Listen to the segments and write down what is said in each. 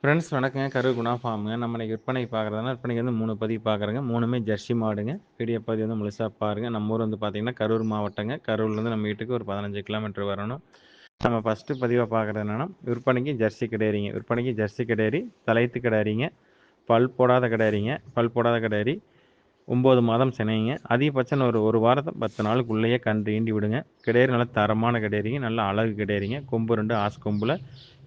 Friends வணக்கங்க. கரூர் குணா ஃபார்முங்க. நம்ம இன்னைக்கு விற்பனைக்கு பார்க்குறதுனா, விற்பனைக்கு வந்து 3 பதிவு பார்க்குறோங்க. 3மே ஜெர்சி மாடுங்க. வீடியோ பதிவு வந்து முழுசா பாருங்க. நம்ம ஊர் வந்து பார்த்தீங்கன்னா, கரூர் மாவட்டங்க. கரூர்லேருந்து நம்ம வீட்டுக்கு ஒரு 15 கிலோமீட்டர் வரணும். நம்ம ஃபஸ்ட்டு பதிவா பார்க்குறது என்னன்னா, விற்பனைக்கு ஜெர்சி கிடாரிங்க. விற்பனைக்கு ஜெர்சி கிடாரி, தலையத்து கிடாரிங்க, பல் போடாத கிடாரிங்க. பல் போடாத கிடாரி 9 மாதம் சினைங்க. அதிகபட்சம் ஒரு வாரத்தை 10 நாளுக்குள்ளேயே கன்று ஈண்டி விடுங்க. கிடேரி நல்ல தரமான கிடேரிங்க. நல்ல அழகு கிடேரிங்க. கொம்பு 2 ஆஸ் கொம்பில்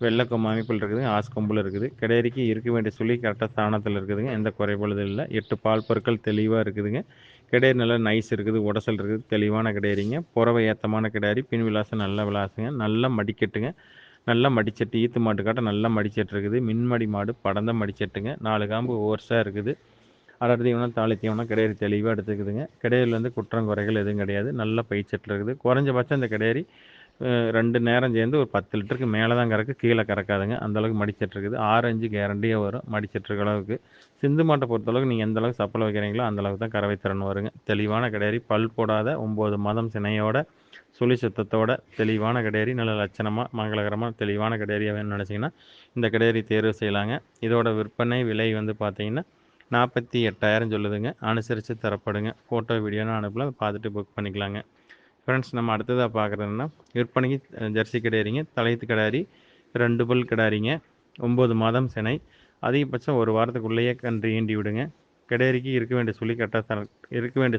வெள்ளை கொம்பு அமைப்பில் இருக்குதுங்க. ஆஸ் கொம்பில் இருக்குது. கிடேரிக்கு இருக்க வேண்டிய சுழி கரெக்டாக ஸ்தானத்தில் இருக்குதுங்க. எந்த குறைபாடுதும் இல்லை. 8 பால் பற்கள் தெளிவாக இருக்குதுங்க. கிடேரி நல்லா நைஸ் இருக்குது, உடசல் இருக்குது, தெளிவான கிடேரிங்க. புறவை ஏத்தமான கிடாரி, பின் விலாசம் நல்ல விலாசங்க. நல்ல மடிக்கட்டுங்க. நல்லா மடிச்சட்டு, ஈத்து மாட்டுக்காட்ட நல்லா மடிச்சட்டு இருக்குது. மின்மடி மாடு படந்த மடிச்சட்டுங்க. 4 காம்பு ஓர்ஸாக இருக்குது. அடர் தீவனம், தாலி தீவனம் கிடேரி தெளிவாக எடுத்துக்குதுங்க. கிடேரிலேருந்து குற்றம் குறைகள் எதுவும் கிடையாது. நல்ல பைச்சட்டில் இருக்குது. குறைஞ்சபட்சம் இந்த கிடேரி 2 நேரம் சேர்ந்து ஒரு 10 லிட்டருக்கு மேலே தான் கறக்கு, கீழே கறக்காதுங்க. அந்தளவுக்கு மடிச்சட்டு இருக்குது. 6 5 கேரண்டியாக வரும் மடிச்சட்டு இருக்க அளவுக்கு. சிந்து மாட்டை பொறுத்தளவுக்கு நீங்கள் எந்த அளவுக்கு சப்பலை வைக்கிறீங்களோ அந்தளவுக்கு தான் கறவை திறன் வருங்க. தெளிவான கிடேரி, பல் போடாத 9 மாதம் சினையோட, சுழி சுத்தத்தோட தெளிவான கிடேரி, நல்ல லட்சணமாக மங்களகரமாக தெளிவான கிடேரியாக வேணும்னு நினச்சிங்கன்னா இந்த கிடேரி தேர்வு செய்யலாங்க. இதோட விற்பனை விலை வந்து பார்த்தீங்கன்னா 48,000 சொல்லுதுங்க. அனுசரித்து தரப்படுங்க. ஃபோட்டோ வீடியோன்னு அனுப்பலாம், பார்த்துட்டு புக் பண்ணிக்கலாங்க. ஃப்ரெண்ட்ஸ் நம்ம அடுத்ததாக பார்க்குறதுன்னா, விற்பனைக்கு ஜெர்சி கிடாரிங்க. தலையத்து கிடாரி 2 பல் கிடாரிங்க. 9 மாதம் சினை. அதிகபட்சம் ஒரு வாரத்துக்குள்ளேயே கன்று ஈண்டி விடுங்க. கிடாரிக்கு இருக்க வேண்டிய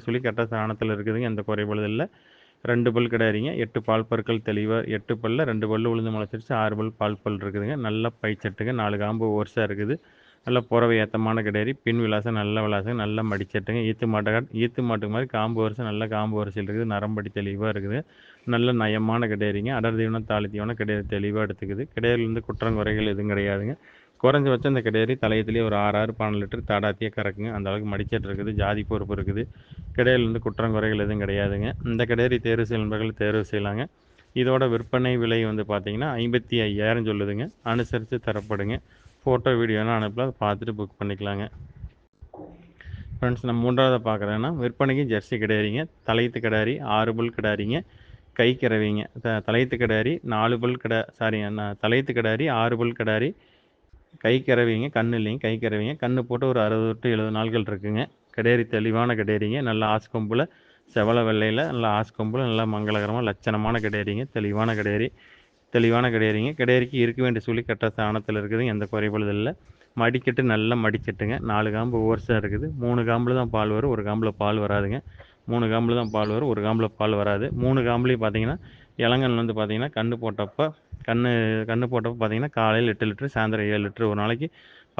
சுழி கட்ட ஸ்தானத்தில் இருக்குதுங்க. எந்த குறைபாடும் இல்லை. 2 பல் கிடாரிங்க. 8 பால் பற்கள் தெளிவாக 8 பல்ல 2 பல்லு உளுந்து முளைச்சிருச்சு. 6 பல் பால் பல் இருக்குதுங்க. நல்ல பைச்சட்டுங்க. 4 காம்பு ஓர்ஸாக இருக்குது. நல்ல புறவை ஏத்தமான கிடாரி, பின் விலாசம் நல்ல விலாசம், நல்ல மடிச்சட்டுங்க. ஈத்து மாட்டுக்கு மாதிரி காம்பு வரிசை நல்ல காம்பு வரிசையில் இருக்குது. நரம்படி தெளிவாக இருக்குது. நல்ல நயமான கிடாரிங்க. அடர் தீவனம், தாலி தீவனம் கிடாரி தெளிவாக எடுத்துக்குது. கிடாரிலேருந்து குற்றம் குறைகள் எதுவும் கிடையாதுங்க. குறைஞ்சபட்சம் இந்த கிடாரி தலையத்துலேயே ஒரு 6 12 லிட்டர் தாடாத்தியே கறக்குங்க. அந்த அளவுக்கு மடிச்சட்டு இருக்குது. ஜாதி பொறுப்பு இருக்குது. கிடாரிலேருந்து குற்றம் குறைகள் எதுவும் கிடையாதுங்க. இந்த கிடாரி தேர்வு செய்யும் நண்பர்கள் தேர்வு செய்யலாங்க. இதோட விற்பனை விலை வந்து பார்த்தீங்கன்னா 55,000 சொல்லுதுங்க. அனுசரித்து தரப்படுங்க. ஃபோட்டோ வீடியோலாம் அனுப்பலாம், அதை பார்த்துட்டு புக் பண்ணிக்கலாங்க. ஃப்ரெண்ட்ஸ் நம்ம மூன்றாவது பார்க்குறேன்னா, விற்பனைக்கு ஜெர்சி கிடாரிங்க. தலையத்து கிடாரி 6 பல் கிடாரிங்க. கை கிடவிங்க. தலையத்து கிடாரி 4 பல் தலையத்து கிடாரி 6 பல் கிடாரி. கை கிடவிங்க. கண்ணு இல்லைங்க, கை கிடவிங்க. கண்ணு போட்டு ஒரு 60 to 70 நாட்கள் இருக்குங்க. கிடாரி தெளிவான கிடாரிங்க. நல்ல ஆஸ் கொம்பில் செவல வெள்ளையில் நல்ல ஆஸ் கொம்பில் நல்லா மங்களகரமாக லட்சணமான கிடாரிங்க. தெளிவான கிடாரி. தெளிவான கிடாரிங்க. கிடாரிக்கு இருக்க வேண்டிய சுழி கட்ட ஸ்தானத்தில் இருக்குது. எந்த குறைபாடும் இல்லை. மடிக்கட்டு நல்லா மடிச்சட்டுங்க. 4 காம்பு ஓர்ஸாக இருக்குது. 3 காம்பில் தான் பால் வரும், 1 காம்பில் பால் வராதுங்க. 3 காம்பில் தான் பால் வரும், 1 காம்பில் பால் வராது. 3 காம்புலேயும் பார்த்தீங்கன்னா இளங்கன் வந்து பார்த்தீங்கன்னா கன்று போட்டப்போ பார்த்தீங்கன்னா காலையில் 8 லிட்டரு, சாயந்தரம் 7 லிட்டரு, ஒரு நாளைக்கு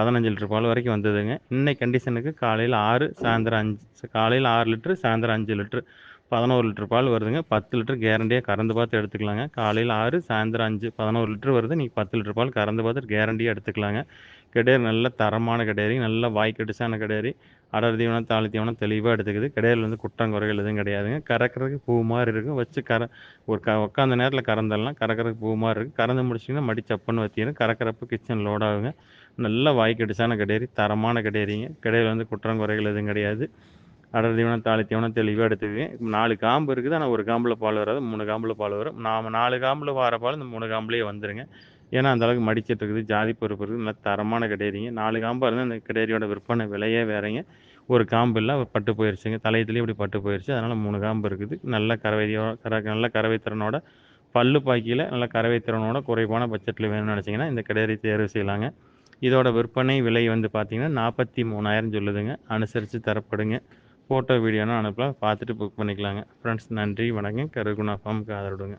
15 லிட்டர் பால் வரைக்கும் வந்ததுங்க. இன்னைக்கு கண்டிஷனுக்கு காலையில் 6, சாயந்தரம் 5, காலையில் 6 லிட்டரு, சாயந்தரம் 5 லிட்டரு, 11 லிட்டர் பால் வருதுங்க. 10 லிட்டர் கேரண்டியாக கறந்து பார்த்து எடுத்துக்கலாங்க. காலையில் 6, சாயந்தரம் 5, 11 லிட்டர் வருது. நீங்கள் 10 லிட்டர் பால் கறந்து பார்த்துட்டு கேரண்டியாக எடுத்துக்கலாங்க. கிடேரி நல்ல தரமான கிடேரி, நல்ல வாய்க்கடிசான கிடேரி. அடர் தீவனம், தாலி தீவனம் தெளிவாக எடுத்துக்குது. கிடேரியில் வந்து குற்றம் குறைகள் எதுவும் கிடையாதுங்க. கறக்கிறதுக்கு பூ மாதிரி இருக்கும். வச்சு உட்காந்த நேரத்தில் கறந்துடலாம். கறக்கிறதுக்கு பூ மாதிரி இருக்குது. கறந்து முடிச்சிங்கன்னா மடி சப்புன்னு வற்றிடும். கறக்கிறப்ப கிச்சன் லோட் ஆகுங்க. நல்ல வாய்க்கடிசான கிடேரி, தரமான கிடேரிங்க. கிடேரியில் வந்து குற்றம் குறைகள் எதுவும் கிடையாது. அடர் தீவனம், தாலி தீவனம் தெளிவாக எடுத்துக்குவேன். 4 காம்பு இருக்குது. ஆனால் 1 காம்பில் பால் வராது, 3 காம்பில் பால் வரும். நாம் 4 காம்பில் வர பால் இந்த 3 காம்புலேயே வந்துருங்க. ஏன்னா அந்தளவுக்கு மடிச்சிட்டு இருக்குது. ஜாதி பொறுப்பு இருக்குது. நல்லா தரமான கிடேரிங்க. 4 காம்பாக இருந்தால் இந்த கிடேரியோட விற்பனை விலையே வேறங்க. 1 காம்பு இல்லை, பட்டு போயிடுச்சுங்க. தலையத்துலேயே இப்படி பட்டு போயிடுச்சு. அதனால் 3 காம்பு இருக்குது. நல்ல நல்ல கறவை திறனோட, பல்லு பாக்கியில் நல்ல கறவை திறனோட குறைவான பட்ஜெட்டில் வேணும்னு நினச்சிங்கன்னா இந்த கிடேரி தேர்வு செய்யலாங்க. இதோட விற்பனை விலை வந்து பார்த்தீங்கன்னா 43,000 சொல்லுதுங்க. அனுசரித்து தரப்படுங்க. ஃபோட்டோ வீடியோனா அனுப்பலாம், பார்த்துட்டு புக் பண்ணிக்கலாங்க. ஃப்ரெண்ட்ஸ் நன்றி, வணக்கம். கருகுணா ஃபார்முக்கு ஆதரவுடுங்க.